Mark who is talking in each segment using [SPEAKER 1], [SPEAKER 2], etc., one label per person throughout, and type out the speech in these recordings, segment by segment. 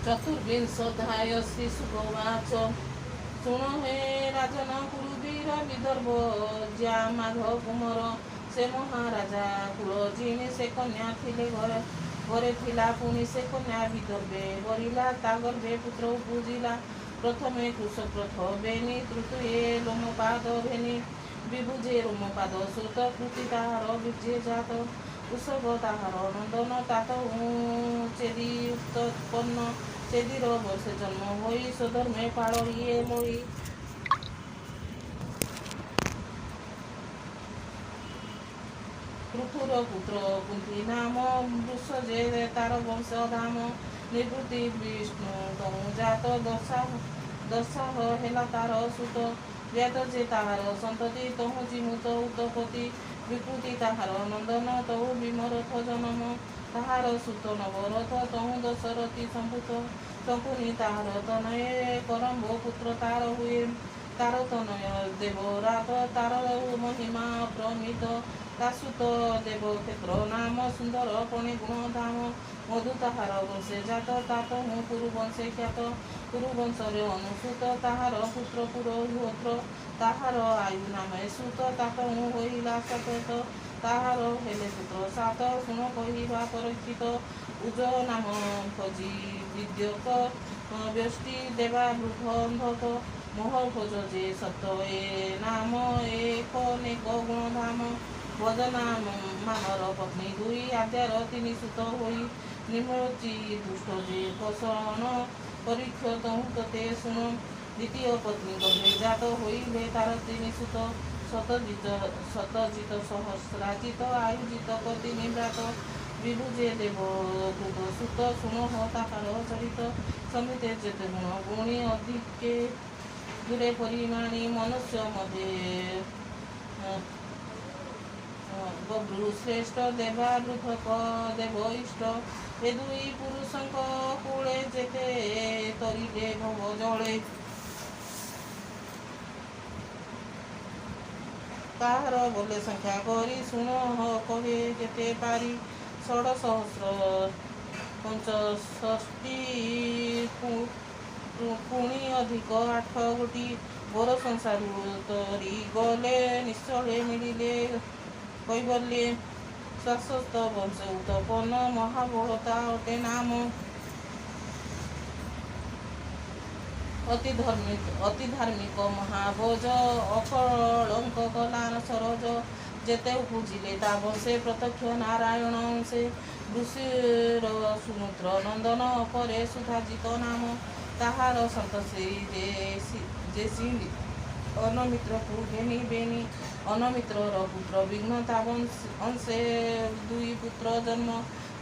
[SPEAKER 1] चतुर्विंशोऽध्याय श्रीशुकोवाच ଶୁଣ ହେ ରାଜନ କୁରୁବୀର ବିଦର୍ଭ ଯା ମାଘ କୁମର ସେ ମହାରାଜା କୁଳ ଜିଣି ସେ କନ୍ୟା ଥିଲେ ଘରେ ଥିଲା ପୁଣି ସେ କନ୍ୟା ବିଦର୍ଭେ ବରିଲା ତା ଗର୍ଭେ ପୁତ୍ର ଉପୁଜିଲା ପ୍ରଥମେ କୁଶପ୍ରଥ ବେନି ତୃତୀୟ ଲୋମପାଦ ଭେନି ବିଭୁଜେ ରୋମପାଦ ଶ୍ରୁତ କୃତି ତାହାର ବୀର୍ଯ୍ୟ ଜାତ କୁଶବ ତାହାର ନନ୍ଦନ ତାତ ଚେଦି ଉତ୍ପନ୍ନ চেদির বর্ষে জন্ম হই স্বধর্মে পাড়িয়ে মই পৃথুর পুত্র কুন্তি নাম বৃষ যে তার বংশ ধাম নিবৃত্তি বিষ্ণু তহু জাত দশাহ হেলা তার সুত ব্যাত যে তাহার সন্ততি তহু জিমুত উতপতি বিকৃতি তাহার নন্দন তহু বিমরথ জনম তাহার সুত নবরথ তহু দশরথী সম্ভূত শকুনি তাহার তনয়ে করম্ব পুত্র তার হুয়ে তার তনয় দেবরাত তার মহিমা প্রমিত তাসুত দেবক্ষেত্র নাম সুন্দর পণি গুণধাম মধু তাহার বংশে জাত তাত হু কুরুবংশে খ্যাত কুরুবংশরে অনুসূত তাহার পুত্র পুরোহিত্র তাহার আয়ু নামে সুত তাত হু হইলা সতত তাহার হেলে পুত্র সাত শুণ কহিবা পরক্ষিত উজ নাম ভজি বিদ্যক ব্যষ্টি দেবা বৃদ্ধ অন্ধক মোহ ভোজ যে সত এ নাম এক নেক গুণধাম বদনাম মানর পত্নী দুই আদ্যার তিনি সুত হই নিমরচি দুষ্ট যে পোষণ পরীক্ষ তহু ততে শুণ দ্বিতীয় পত্নী গর্ভে জাত হইলে তার তিনি সুত শতজিত সহস্রাজিত আয়োজিত কতি নিব্রাত বিভুজে দেব কৃত সুত শুণ তাহার চরিত সমিতে যেতে গুণ গুণী অধিকে দূরে পরিমাণী মনুষ্য মধ্যে বব্রু শ্রেষ্ঠ দেবা বৃদ্ধক দেব ইষ্ট এ দুই পুরুষଙ୍କ কূଳେ যেতে তরিলে ভব জଳେ তাহার বলে সংখ্যা করি শুণ কহে যেতে পারি ষড়সহস্র পঞ্চষষ্টি পুଣି ଅଧିକ 8 ଗୋଟି ବର ସଂସାରୁ ତରି ଗଲେ ନିଶ୍ଚଳେ ମିଳିଲେ କୈବଲ୍ୟ ଶାଶ୍ୱତ ବଂଶ ଉତ୍ପନ୍ନ ମହାବଳତା ଅଟେ ନାମ ଅତି ଧାର୍ମିକ ମହାଭୋଜ ଅକଳଙ୍କ କଲାନ ସରୋଜ ଯେତେ ଉପୁଜିଲେ ତା ବଂଶେ ପ୍ରତ୍ୟକ୍ଷ ନାରାୟଣ ଅଂଶେ ଋଷିର ସୁମୂତ୍ର ନନ୍ଦନ ଅପରେ ସୁଧାଜିତ ନାମ ତାହାର ସନ୍ତୋଷୀ ଯେ ଅନମିତ୍ରକୁ ବେନି ଅନମିତ୍ରର ପୁତ୍ର ବିଘ୍ନ ତା ଅଂଶେ ଦୁଇ ପୁତ୍ର ଜନ୍ମ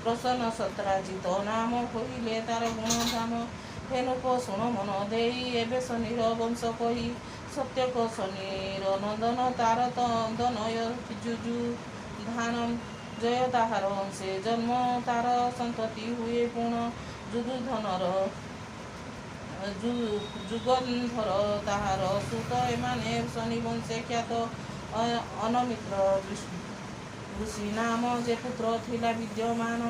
[SPEAKER 1] ପ୍ରସନ୍ନ ସତ୍ରାଜିତ ନାମ କହିଲେ ତାର ଗୁଣଧାମ ହେନୁପ ଶୁଣ ମନ ଦେଇ ଏବେ ଶନିର ବଂଶ କହି ସତ୍ୟକ ଶନିର ନନ୍ଦନ ତାର ତନ୍ଦନୟ ଯୁଜୁ ଧାନ ଜୟ ତାହାର ଅଂଶେ ଜନ୍ମ ତାର ସନ୍ତତି ହୁଏ ପୁଣ ଯୁଧୁଧନର ଯୁଗନ୍ଧର ତାହାର ସୁତ ଏମାନେ ଶନି ବଂଶେ ଖ୍ୟାତ ଅନମିତ୍ର ଋଷି ନାମ ଯେ ପୁତ୍ର ଥିଲା ବିଦ୍ୟମାନ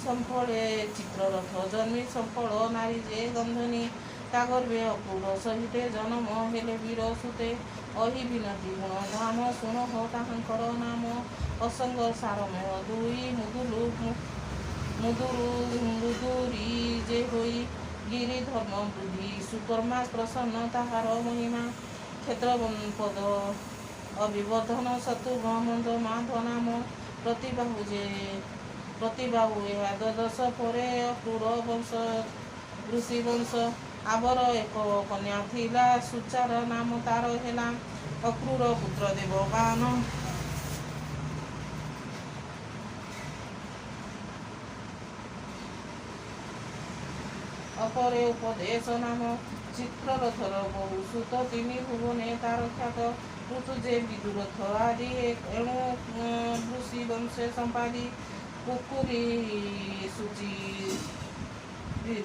[SPEAKER 1] ସମ୍ଫଳେ ଚିତ୍ରରଥ ଜନ୍ମି ସମ୍ଫଳ ନାରୀ ଯେ ଗନ୍ଧନୀ ତା ଗର୍ଭେ ଅପୂର୍ବ ସହିତେ ଜନମ ହେଲେ ବୀର ସୁତେ ଅହି ବିନତି ଗୁଣ ଧାମ ଶୁଣ ତାହାଙ୍କର ନାମ ଅସଙ୍ଗ ସାରମେୟ ଦୁଇ ମୃଦୁରୀ ଯେ ହୋଇ ଗିରି ଧର୍ମ ବୃଦ୍ଧି ସୁକର୍ମା ପ୍ରସନ୍ନ ତାହାର ମହିମା କ୍ଷେତ୍ର ପଦ ଅବିବର୍ଦ୍ଧନ ଶତ୍ରୁଘ୍ନ ମନ୍ଦ ମାଧ ନାମ ପ୍ରତିବାହୁ ଏହା ଦ୍ୱାଦଶ ପରେ ଅକ୍ରୂର ବଂଶ ଋଷି ବଂଶ ଆବର ଏକ କନ୍ୟା ଥିଲା ସୁଚାର ନାମ ତାର ହେଲା ଅକ୍ରୂର ପୁତ୍ର ଦେବବାନ ଅପରେ ଉପଦେଶ ନାମ ଚିତ୍ରରଥର ବହୁ ସୁତ ତିନି ଭୁବନେ ତାର ଖ୍ୟାତ ଋତୁ ଯେ ବିଦୁରଥ ଆଦି ଏଣୁ ଋଷି ବଂଶେ ସମ୍ପାଦି କୁକୁରୀ ସୂଚି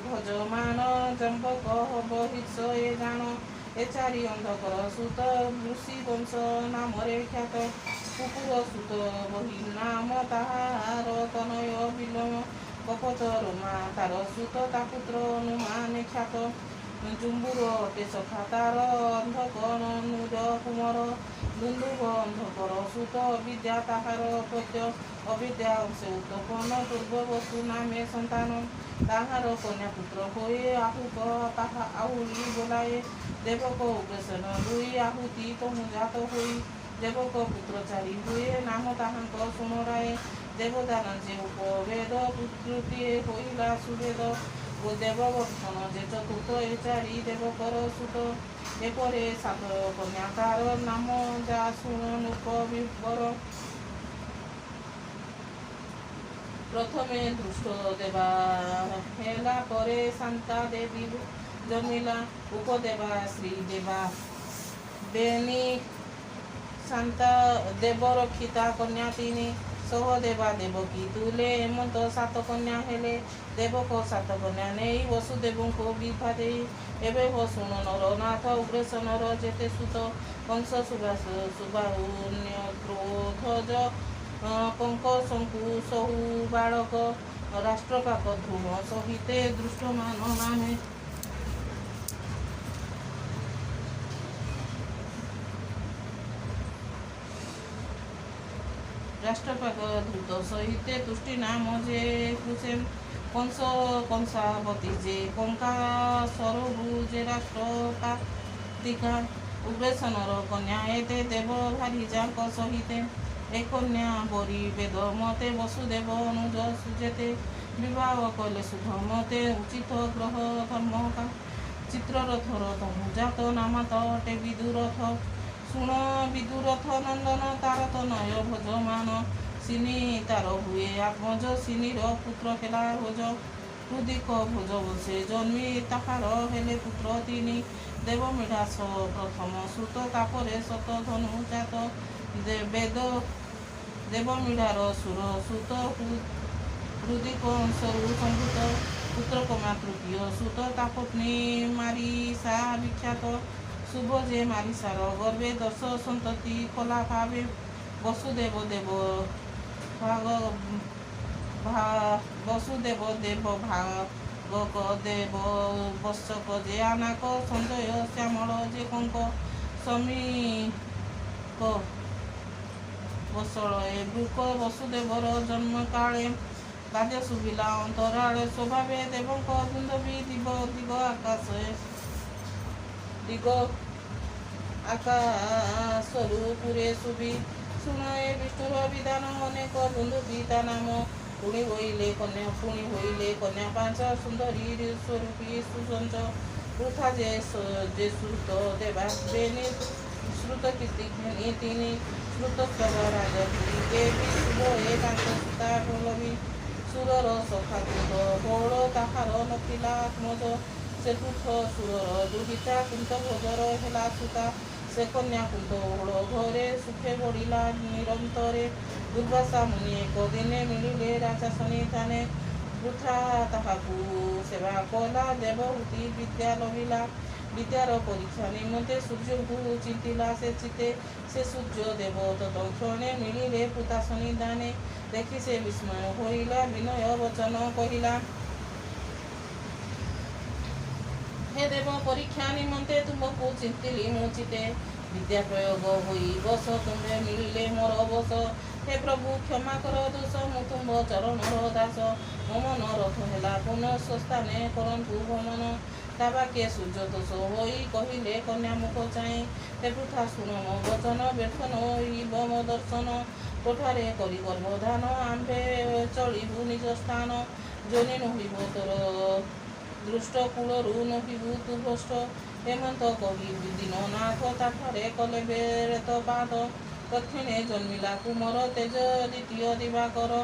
[SPEAKER 1] ଭଜମାନ ଚମ୍ପକ ହବ ହିସ ଏ ଜାଣ ଏ ଚାରି ଅନ୍ଧକର ସୁତ ଋଷି ବଂଶ ନାମରେ ଖ୍ୟାତ କୁକୁର ସୁତ ବହି ନାମ ତାହାର ତନୟ ବିଲମ କପତ ରୋମା ତାର ସୁତ ତା ପୁତ୍ର ଅନୁମାନେ ଖ୍ୟାତ ଜୁମ୍ବୁର ଅଟେ ସଖା ତାର ଅନ୍ଧକଣ ନୁର କୁମର ଦୁନ୍ଦୁଭ ଅନ୍ଧକର ସୁତ ଅବିଦ୍ୟା ତାହାର ଅପତ୍ୟ ଅବିଦ୍ୟା ସେ ଉତ୍ତପନ ପୂର୍ବବତୁ ନାମେ ସନ୍ତାନ ତାହାର କନ୍ୟା ପୁତ୍ର ହୋଇ ଆହୁକ ତାହା ଆହୁରି ବୋଲାଏ ଦେବକ ଉଗ୍ରସେନ ଦୁଇ ଆହୁତି ତମୁ ଜାତ ହୋଇ ଦେବକ ପୁତ୍ର ଚାରି ହୁଏ ନାମ ତାହାଙ୍କ ଶୁଣରାଏ ଦେବଦାନ ଯେ ଉପବେଦ ପୁତ୍ରଟିଏ ହୋଇଲା ସୁବେଦ ଓ ଦେବବର୍ତ୍ତନ ଯେ ଚତୁର୍ଥ ଏ ଚାରି ଦେବକର ସୁତ ଏପରେ ସାତ କନ୍ୟା ତାର ନାମ ଯା ଶୁଣ ନୂପ ବିବର ପ୍ରଥମେ ଦୃଷ୍ଟ ଦେବା ହେଲା ପରେ ଶାନ୍ତା ଦେବୀ ଜନ୍ମିଲା ଉପଦେବା ଶ୍ରୀ ଦେବା ବେନି ଶାନ୍ତା ଦେବ ରକ୍ଷିତା କନ୍ୟା ତିନି ସହଦେବା ଦେବକୀ ତୁଲେ ଏମନ୍ତ ସାତ କନ୍ୟା ହେଲେ ଦେବକ ସାତ କନ୍ୟା ନେଇ ବସୁଦେବଙ୍କୁ ବିଭା ଦେଇ ଏବେ ଶୁଣ ନରନାଥ ଉଗ୍ରସେନର ଯେତେ ସୁତ କଂସ ସୁବାହୁନ୍ୟ କ୍ରୋଧଜ କଙ୍କ ଶଙ୍କୁ ସହୁ ବାଳକ ରାଷ୍ଟ୍ରପାକ ଧ୍ରୁବ ସହିତେ ଦୃଷ୍ଟମାନ ନାମେ ରାଷ୍ଟ୍ରପାକ ଧୃତ ସହିତେ ତୁଷ୍ଟି ନାମ ଯେ କୁସେନ କଂସ କଂସାବତୀ ଯେ କଙ୍କା ସରରୁ ଯେ ରାଷ୍ଟ୍ରପାତିକା ଉଗ୍ରସେନର କନ୍ୟା ଏତେ ଦେବ ଭାରି ଯାଙ୍କ ସହିତେ ଏ କନ୍ୟା ବରି ବେଦ ମତେ ବସୁଦେବ ଅନୁଜ ସୁଜେତେ ବିବାହ କଲେ ଶୁଭ ମତେ ଉଚିତ ଗ୍ରହ ଧର୍ମ ଚିତ୍ରରଥର ତନୁ ଜାତ ନାମାତ ଅଟେ ବିଦୁରଥ ଶୁଣ ବିଦୁରଥ ନନ୍ଦନ ତାର ତନୟ ଭଜମାନ ସିନି ତାର ହୁଏ ଆତ୍ମଜ ସିନିର ପୁତ୍ର ହେଲା ଭୋଜ ହୃଦିକ ଭୋଜ ବସେ ଜନ୍ମି ତାହାର ହେଲେ ପୁତ୍ର ତିନି ଦେବ ମିଢାସ ପ୍ରଥମ ଶ୍ରୁତ ତାପରେ ଶତ ଧନୁ ଜାତ ବେଦ ଦେବ ମିଢାର ସୁର ସୁତ ହୃଦିକ ଅଂଶରୁ ସମ୍ଭୂତ ପୁତ୍ରକମା ତୃତୀୟ ସୁତ ତା ପତ୍ନୀ ମାରିସା ବିଖ୍ୟାତ शुभ जे मारिसार गर्भे दश सन्तति कला भावे वसुदेव देव भाग वसुदेव देव भाग देव वत्सक जे आनाक संजय श्यामल जे कंक समीक वसଳ ଏ ବୃକ ବସୁଦେବର ଜନ୍ମ କାଳେ ବାଦ୍ୟ ଶୁଭିଲା ଅନ୍ତରାଳେ ସ୍ୱଭାବେ ଦେବଙ୍କ ଦୁନ୍ଦବୀ ଦିଗ ଆକାଶ ଦିଗ ଆକାଶରୁ ପୁରେ ଶୁଭି ଶୁଣ ଏ ବିଷ୍ଣୁର ବିଧାନ ଅନେକ ବନ୍ଧୁ ପିତା ନାମ ପୁଣି ହୋଇଲେ କନ୍ୟା ପାଞ୍ଚ ସୁନ୍ଦରୀ ସ୍ୱରୂପୀ ସୁସଞ୍ଚ ବୃଥା ଯେ ଶ୍ରୁତ ଦେବା ବେନି ଶ୍ରୁତ କୀର୍ତ୍ତି ଘେନି ତିନି ଶ୍ରୁତ ସ୍ତବ ରାଜପୁରୀ ଦେବୀ ଶୁଭ ଏ ପାଞ୍ଚ ସୀତା ଢୋଲବୀ ସୁରର ସଖା କୃତ ବଳ ତାହାର ନଥିଲା ଆତ୍ମଜ ଚତୁର୍ଥ ସୁରର ଦୁହିତା କୁନ୍ତ ଭୋଜର ହେଲା ସୁତା ସେ କନ୍ୟା କୁନ୍ତ ଓହଳ ଘରେ ସୁଖେ ବଢ଼ିଲା ନିରନ୍ତରେ ଦୁର୍ବାସା ମୁନି ଏକ ଦିନେ ମିଳିଲେ ରାଜା ଶନିଥାନେ ବୃଥା ତାହାକୁ ସେବା କଲା ଦେବହୂତି ବିଦ୍ୟା ଲଭିଲା ବିଦ୍ୟାର ପରୀକ୍ଷା ନିମନ୍ତେ ସୂର୍ଯ୍ୟଙ୍କୁ ଚିନ୍ତିଲା ସେ ଚିତେ ସେ ସୂର୍ଯ୍ୟ ଦେବ ତତ୍କ୍ଷଣେ ମିଳିଲେ ପୁତା ଶନିଦାନେ ଦେଖି ସେ ବିସ୍ମୟ ହୋଇଲା ବିନୟ ବଚନ କହିଲା हे देव परीक्षा निमंते तुमको चिंतिली मु चिते विद्या प्रयोग होई बस तुम्हें मिलिले मोर बस हे प्रभु क्षमा कर दोष मु तुम चरणर दास मो मन रथ है पुनः स्थाने करंतु भ्रमण ताबाके सूर्य दोष होई कहिले कन्या मुख चाहे हे पृथा शुण मो वचन व्यर्थ नइब मो दर्शन कोठारे करी गर्भधान आंबे चलिबु निज स्थान जोनि नहिब तोर दृष्ट कूलरू नहिबु तु भ्रष्ट हेमंत कहि दीननाथ ताठरे कले बेत पाद दक्षिणे जन्मिला कुमर तेज द्वितीय दिवाकर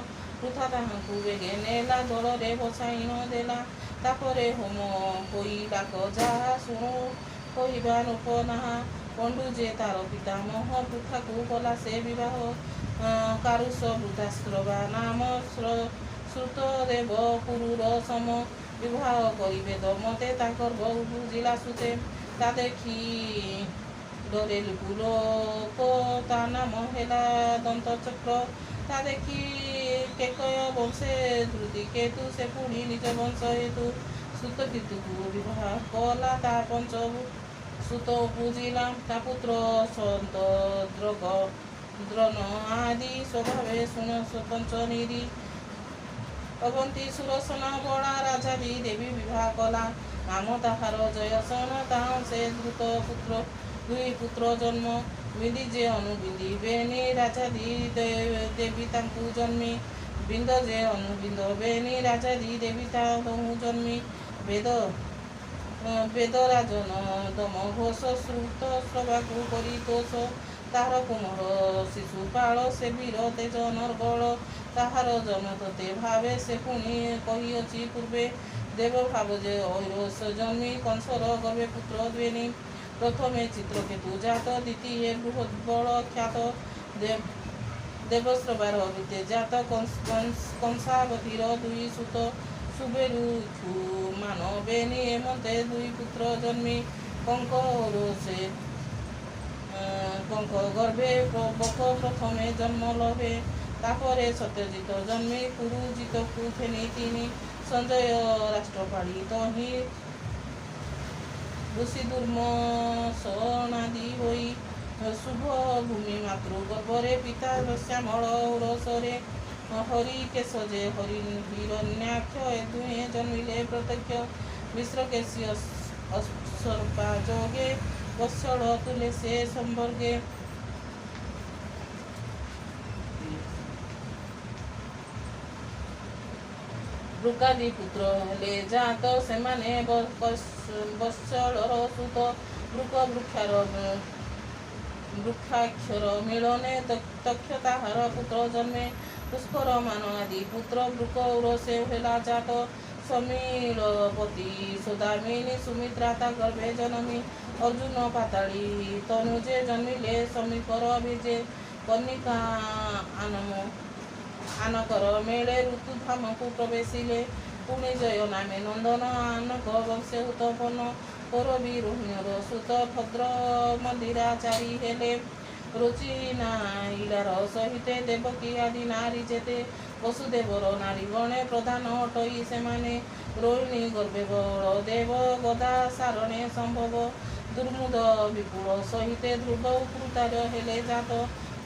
[SPEAKER 1] पृथा ताहांकु बेगे नेला जलरे बसाई न देला तापरे होम होइला जाहा शुणु कहिबा नूपनाहा पंडु जे तार पितामह पृथाकु कला से विवाह कारुष वृद्धाश्रवा नाम श्रुत देव पुरुर सम विवाह करिबे दमते ताकर बहु बुझिला सुते ता देखी डरे लुकुलोक ता नाम हेला दंत चक्र ता देखी କେକୟ ବଂଶେ ଧୃତି କେତୁ ସେ ପୁଣି ନିଜ ବଂଶ ହେତୁ ସୁତ କୀର୍ତ୍ତିକୁ ବିବାହ କଲା ତା ପଞ୍ଚ ସୁତ ପୂଜିଲା ତା ପୁତ୍ର ସନ୍ତ ଦ୍ରନ ଆଦି ସ୍ୱଭାବେ ଶୁଣ ପଞ୍ଚନିରି ଅବନ୍ତୀ ସୁରସନ ବଳା ରାଜାଦି ଦେବୀ ବିବାହ କଲା ନାମ ତାହାର ଜୟସନ ତାହା ସେ ଦ୍ରୁତ ପୁତ୍ର ଦୁଇ ପୁତ୍ର ଜନ୍ମ ବିନ୍ଦି ଯେ ଅନୁବିନ୍ଦି ବେନି ରାଜାଦି ଦେବୀ ତାଙ୍କୁ ଜନ୍ମି ବିନ୍ଦ ଯେ ଅନୁବିନ୍ଦ ବେନି ରାଜାଦି ଦେବୀ ତାଙ୍କୁ ଜନ୍ମି ବେଦ ରାଜନ ଦମ ଘୋଷ ଶ୍ରୁତ ଶ୍ରବାକୁ କରି ତୋଷ ତାହାର କୁମର ଶିଶୁପାଳ ସେ ବୀର ତେଜ ନର୍ଗଳ ତାହାର ଜନ୍ମ ତତେ ଭାବେ ସେ ପୁଣି କହିଅଛି ପୂର୍ବେ ଦେବ ଭାବ ଯେ ଐରସ ଜନ୍ମି କଂସର ଗର୍ଭେ ପୁତ୍ର ଦ୍ୱେନି ପ୍ରଥମେ ଚିତ୍ରକେତୁ ଜାତ ଦ୍ୱିତୀୟ ବୃହଦ୍ବଳ ଖ୍ୟାତ ଦେବସ୍ରବାର ବୃତ୍ତେ ଜାତ କଂସାବତୀର ଦୁଇ ସୁତ ସୁବେରୁ ମାନ ବେନି ଏମନ୍ତେ ଦୁଇ ପୁତ୍ର ଜନ୍ମି କଙ୍କ ଗର୍ଭେ ବକ ପ୍ରଥମେ ଜନ୍ମ ଲଭେ ତାପରେ ସତ୍ୟଜିତ ଜନ୍ମି କୁରୁ ଜିତକୁ ଫେନି ତିନି ସଞ୍ଜୟ ରାଷ୍ଟ୍ରପାଳି ତହିଁ ଋଷି ଦୁର୍ମସନାଦି ହୋଇ ଶୁଭ ଭୂମି ମାତୃ ଗର୍ଭରେ ପିତା ଶ୍ୟାମଳ ଉରସରେ ହରି କେଶ ଯେ ହିରଣ୍ୟାକ୍ଷ ଏ ଦୁହେଁ ଜନ୍ମିଲେ ପ୍ରତ୍ୟକ୍ଷ ମିଶ୍ରକେଶୀ ଅସର୍ପା ଯୋଗେ ବତ୍ସଳ ତୁଲେ ସେ ସମ୍ବର୍ଗେ ବୃକାଦି ପୁତ୍ର ହେଲେ ଜାତ ସେମାନେ ବତ୍ସଳର ସୁତ ବୃକ୍ଷାକ୍ଷର ମିଳନେ ତକ୍ଷ ତାହାର ପୁତ୍ର ଜନ୍ମେ ପୁଷ୍କର ମାନ ଆଦି ପୁତ୍ର ବୃକ ଉରସେ ହେଲା ଜାତ ସମୀଳପତି ସୋଦାମିନୀ ସୁମିତ୍ରା ତା ଗର୍ଭେ ଜନମୀ ଅର୍ଜୁନ ପାତାଳି ତନୁଜେ ଜନ୍ମିଲେ ସମୀକର ବିଜେ କନିକା ଆନକର ମେଳେ ଋତୁଧାମକୁ ପ୍ରବେଶିଲେ ପୁଣି ଜୟ ନାମେ ନନ୍ଦନ ଆନକ ବଂଶେ ଉତପନ କରବି ରୋହିଣୀର ସୁତ ଭଦ୍ର ମନ୍ଦିରାଚାରୀ ହେଲେ ରୋଚିନା ଇଳାର ସହିତେ ଦେବକୀ ଆଦି ନାରୀ ଯେତେ ବସୁଦେବର ନାରୀ ଗଣେ ପ୍ରଧାନ ଅଟଇ ସେମାନେ ରୋହିଣୀ ଗର୍ଭେ ବଳଦେବ ଗଦା ସାରଣେ ସମ୍ଭବ ଦୁର୍ମୁଦ ବିପୁଳ ସହିତେ ଧ୍ରୁବ କୃତାର ହେଲେ ଜାତ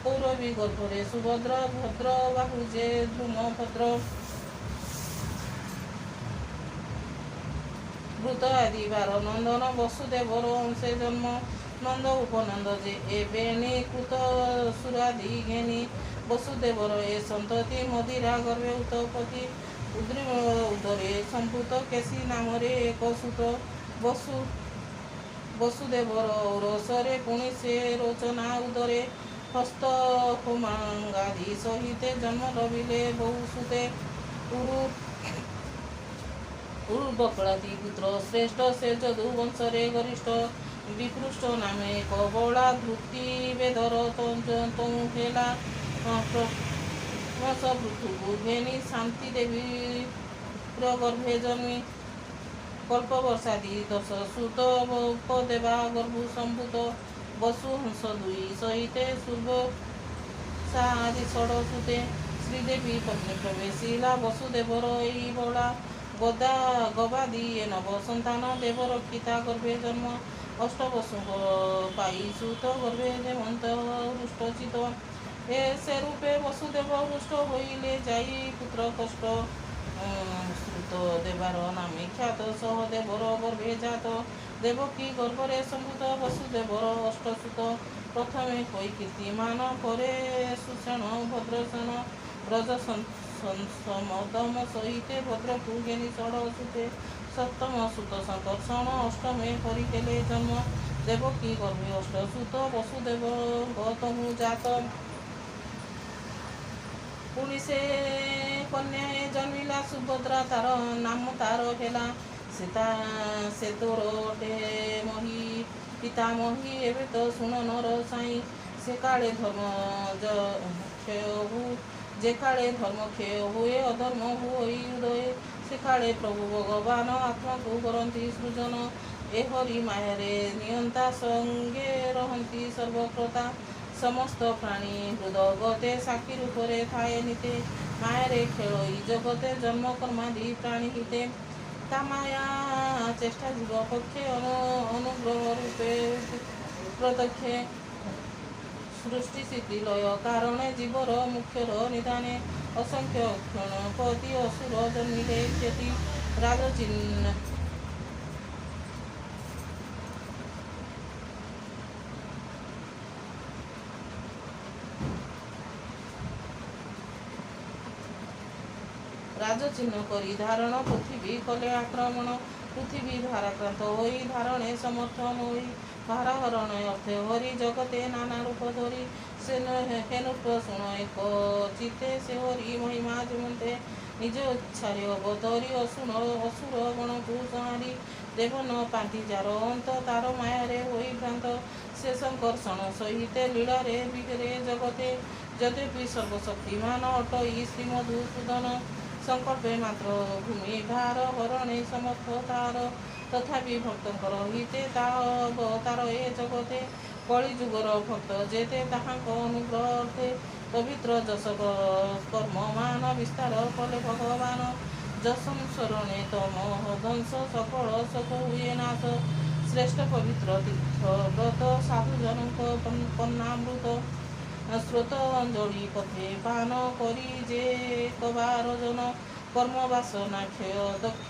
[SPEAKER 1] କୌରବୀ ଗର୍ଭରେ ସୁଭଦ୍ର ଭଦ୍ର ବାହୁ ଯେ ଧ୍ରୁମ ଭଦ୍ର ବୃତ ଆଦି ବାର ନନ୍ଦନ ବସୁଦେବର ଅଂଶେ ଜନ୍ମ ନନ୍ଦ ଉପନନ୍ଦ ଯେ ଏବେଣି କୃତ ସୁରାଦି ଘେନି ବସୁଦେବର ଏ ସନ୍ତତି ମଦିରା ଗର୍ଭେ ଉତପତି ଉଦରେ ସମ୍ଭୂତ କେଶୀ ନାମରେ ଏକ ସୁତ ବସୁଦେବର ଔରସରେ ପୁଣି ସେ ରୋଚନା ଉଦରେ ହସ୍ତ ହୋମାଙ୍ଗାଦି ସହିତେ ଜନ୍ମ ଲଭିଲେ ବହୁ ସୁତେ ବକଳାଦି ପୁତ୍ର ଶ୍ରେଷ୍ଠ ସେ ଯଦୁ ବଂଶରେ ଗରିଷ୍ଠ ବିପୃଷ୍ଟ ନାମେ ଏକ ବଳା ଘୃତି ବେଦର ତୁ ହେଲା ପୃଥୁକୁ ଘେନି ଶାନ୍ତି ଦେବୀର ଗର୍ଭେ ଜନ୍ମି କଳ୍ପବର୍ଷାଦି ଦଶ ସୁତ ଦେବା ଗର୍ଭୁ ସମ୍ଭୂତ ବସୁ ହଂସ ଦୁଇ ସହିତେ ପୂର୍ବ ଆଦି ଷଡ଼ ସୁତେ ଶ୍ରୀଦେବୀ ପତ୍ନୀ ପ୍ରବେଶିଲା ବସୁଦେବର ଏହି ବଳା ଗବାଦି ଏ ନବ ସନ୍ତାନ ଦେବରକ୍ଷିତା ଗର୍ଭେ ଜନ୍ମ ଅଷ୍ଟବସୁଙ୍କ ପାଇ ସୁତ ଗର୍ଭେ ଦେମନ୍ତ ହୃଷ୍ଟଚିତ ଏ ସେ ରୂପେ ବସୁଦେବ ହୃଷ୍ଟ ହୋଇଲେ ଯାଇ ପୁତ୍ର କଷ୍ଟ ଶ୍ରୁତ ଦେବାର ନାମେ ଖ୍ୟାତ ସହ ଦେବର ଗର୍ଭେ ଜାତ ଦେବକୀ ଗର୍ଭରେ ସମ୍ଭୂତ ବସୁଦେବର ଅଷ୍ଟସୁତ ପ୍ରଥମେ କହି କୀର୍ତ୍ତିମାନ ପରେ ସୁଷେଣ ଭଦ୍ରସେନ ବ୍ରଜ ସମଦମ ସହିତେ ଭଦ୍ରକୁ ଘେନି ଷଡ଼ ସୁତେ ସପ୍ତମ ସୁତ ସଂକର୍ଷଣ ଅଷ୍ଟମେ କରିଥିଲେ ଜନ୍ମ ଦେବକୀ ଗର୍ଭେ ଅଷ୍ଟସୁତ ବସୁଦେବ ଗତମୁ ଜାତ ପୁଣି ସେ କନ୍ୟା ଜନ୍ମିଲା ସୁଭଦ୍ରା ତାର ନାମ ତାର ହେଲା ସେ ତୋର ଅଟେ ମହି ପିତାମହୀ ଏବେ ତ ଶୁଣ ନର ସାଇଁ ସେ କାଳେ ଧର୍ମ ଯେ କାଳେ ଧର୍ମ କ୍ଷୟ ହୁଏ ଅଧର୍ମ ହୋଇ ଉଦୟ ସେ କାଳେ ପ୍ରଭୁ ଭଗବାନ ଆତ୍ମାକୁ କରନ୍ତି ସୃଜନ ଏ ହରି ମାୟାରେ ନିୟନ୍ତା ସଙ୍ଗେ ରହନ୍ତି ସର୍ବକ୍ରତା समस्त प्राणी हृदगते साक्षी रूपरे थाए निते मायारे खेलोई जगते जन्म कर्मादि प्राणी हिते ता माया चेष्टा जीव पक्षे अनुग्रह रूपे प्रत्यक्षे सृष्टि स्थिति लय कारण जीवर मुख्यर निधाने असंख्य क्षण पति असुर जन्मिले क्षति राजचिन्ह राजचिन्ह करी धारण पृथ्वी कले आक्रमण पृथ्वी भाराक्रांत होई धारणे समर्थन होई भाराहरण अर्थे हरि जगते नाना रूप धरी हेनुट शुण एक चिते से हरि महिमा जुमते निज इच्छारे अवतरी असुर गण को संहारी देवन पांति जार अंत तार मायारे होई भ्रांत से संकर्षण सहिते लीलारे बिगरे जगते यद्यपि सर्वशक्तिमान अटई श्रीमधुसूदन संकल्पे मात्र भूमि भार हरणे समर्थ तार तथापि भक्तंकर हिते तार ए जगते कଳି ଯୁଗର ଭକ୍ତ ଯେତେ ତାହାଙ୍କ ଅନୁଗ୍ରହ ଅର୍ଥେ ପବିତ୍ର ଯଶ କର୍ମ ମାନ ବିସ୍ତାର କଲେ ଭଗବାନ ଯଶଂସରଣେ ତମ ଧ୍ୱଂସ ସକଳ ଶୋକ ହୁଏ ନାଶ ଶ୍ରେଷ୍ଠ ପବିତ୍ର ତୀର୍ଥ ବ୍ରତ ସାଧୁଜନଙ୍କ ପନ୍ନାମୃତ ସ୍ରୋତ ଅଞ୍ଜଳି ପଥେ ପାନ କରି ଯେ କବାର ଜନ କର୍ମ ବାସନା କ୍ଷୟ ଦକ୍ଷ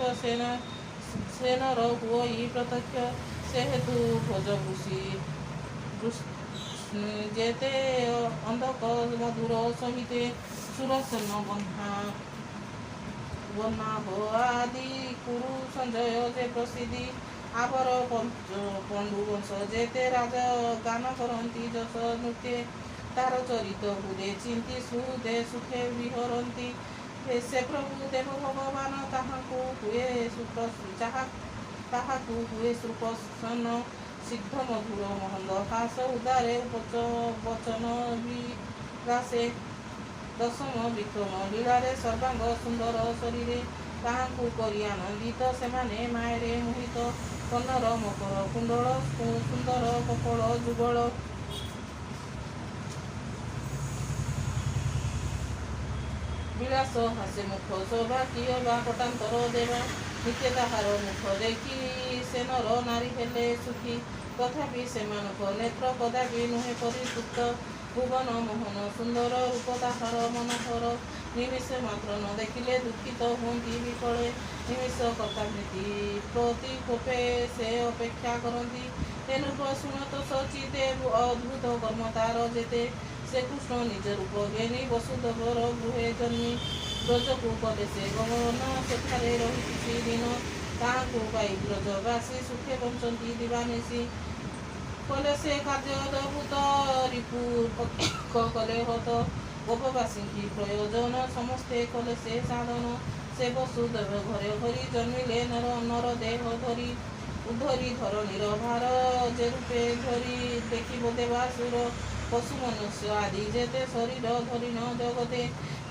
[SPEAKER 1] ସେନର ହୁଇ ପ୍ରତ୍ୟକ୍ଷ ସେ ହେତୁ ଭୋଜ ବୃଷି ଯେତେ ଅନ୍ଧକ ମଧୁର ସହିତେ ସୁରସେନ ବନ୍ନା ହୋ ଆଦି କୁରୁ ସଞ୍ଜୟ ଯେ ପ୍ରସିଦ୍ଧି ଆବର ପଣ୍ଡୁ ବଂଶ ଯେତେ ରାଜ ଗାନ କରନ୍ତି ଯଶ ନୃତ୍ୟ ତାର ଚରିତ ହୁଏ ଚିନ୍ତି ସୁଦେ ସୁଖେ ବିହରନ୍ତି ସେ ପ୍ରଭୁ ଦେବ ଭଗବାନ ତାହାକୁ ହୁଏ ସୁପ୍ରସନ୍ନ सिद्ध मधुर महंद हास उदारे वचन विलासे दशम विक्रम लीलारे सर्वांग सुंदर शरीरे ताहाकु करी आनंदित सेमाने मायरे मोहित कन्नर मकर कुंडल सुंदर कपल जुगल विलास हासे मुख शोभा कियबा पटांतर देवा नित्य ताहार मुख देखी से नर नारी हेले सुखी तथापि सेमानक नेत्र कदापि नुहे परितुप्त भुवन मोहन सुंदर रूप ताहार मनोहर निमिष मात्र न देखिले दुखित हुंती विकले निमिष कथावृत्ति प्रतिकोपे से अपेक्षा करती तेनुप शुणत सचिते अद्भुत कर्म तार जेते से कृष्ण निज रूप घेनी वसुदेवर गृहे जन्मी ब्रजକୁ କଲେ ସେ ଗମନ ସେଠାରେ ରହି କିଛି ଦିନ ତାହାକୁ ପାଇ ବ୍ରଜବାସୀ ସୁଖେ ବଞ୍ଚନ୍ତି ଦିବାନିଶି କଲେ ସେ କାର୍ଯ୍ୟ ଅଦ୍ଭୁତ ରିପୁ କଲେ ହତ ଗୋପବାସୀଙ୍କି ପ୍ରୟୋଜନ ସମସ୍ତେ କଲେ ସେ ସାଧନ ସେ ବସୁଦେବ ଘରେ ହରି ଜନ୍ମିଲେ ନର ଦେହ ଧରି ଉଦ୍ଧରି ଧରଣୀର ଭାର ଯେ ରୂପେ ଧରି ଦେଖିବ ଦେବାସୁର ପଶୁ ମନୁଷ୍ୟ ଆଦି ଯେତେ ଶରୀର ଧରିଣ ଜଗତେ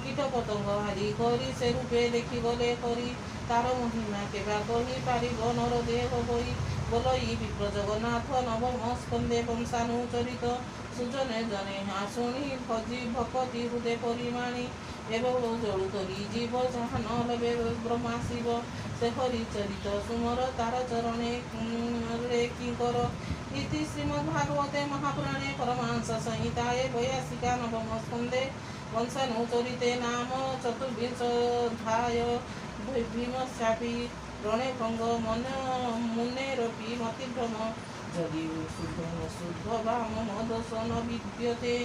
[SPEAKER 1] কীট পতঙ্গ হারি করি সে রূপে দেখি গলে করি তার মহিমা কেবা কহি পারিব নর দেহ বই বলই বিপ্র জগন্নাথ নবম স্কন্দে বংশানু চরিত সুজনে জনে হাসুণী ভজি ভকতি হৃদে পরিমাণী এবং জড়ু তরি জীব যাহা ন লবে ব্রহ্মা শিব সে হরি চরিত সুমর তার চরণে রে কি কর ইতি শ্রীমদ্ভাগবতে মহাপুরাণে পরমাংস সংহিতায়ে বৈয়াসিকা নবম স্কন্দে वंशनु चरिते नाम चतुर्विंशोऽध्याय भीमस्यापि रणे भंग मुनेरपि मतिभ्रम यदि शुद्ध वा मम दोष न विद्यते।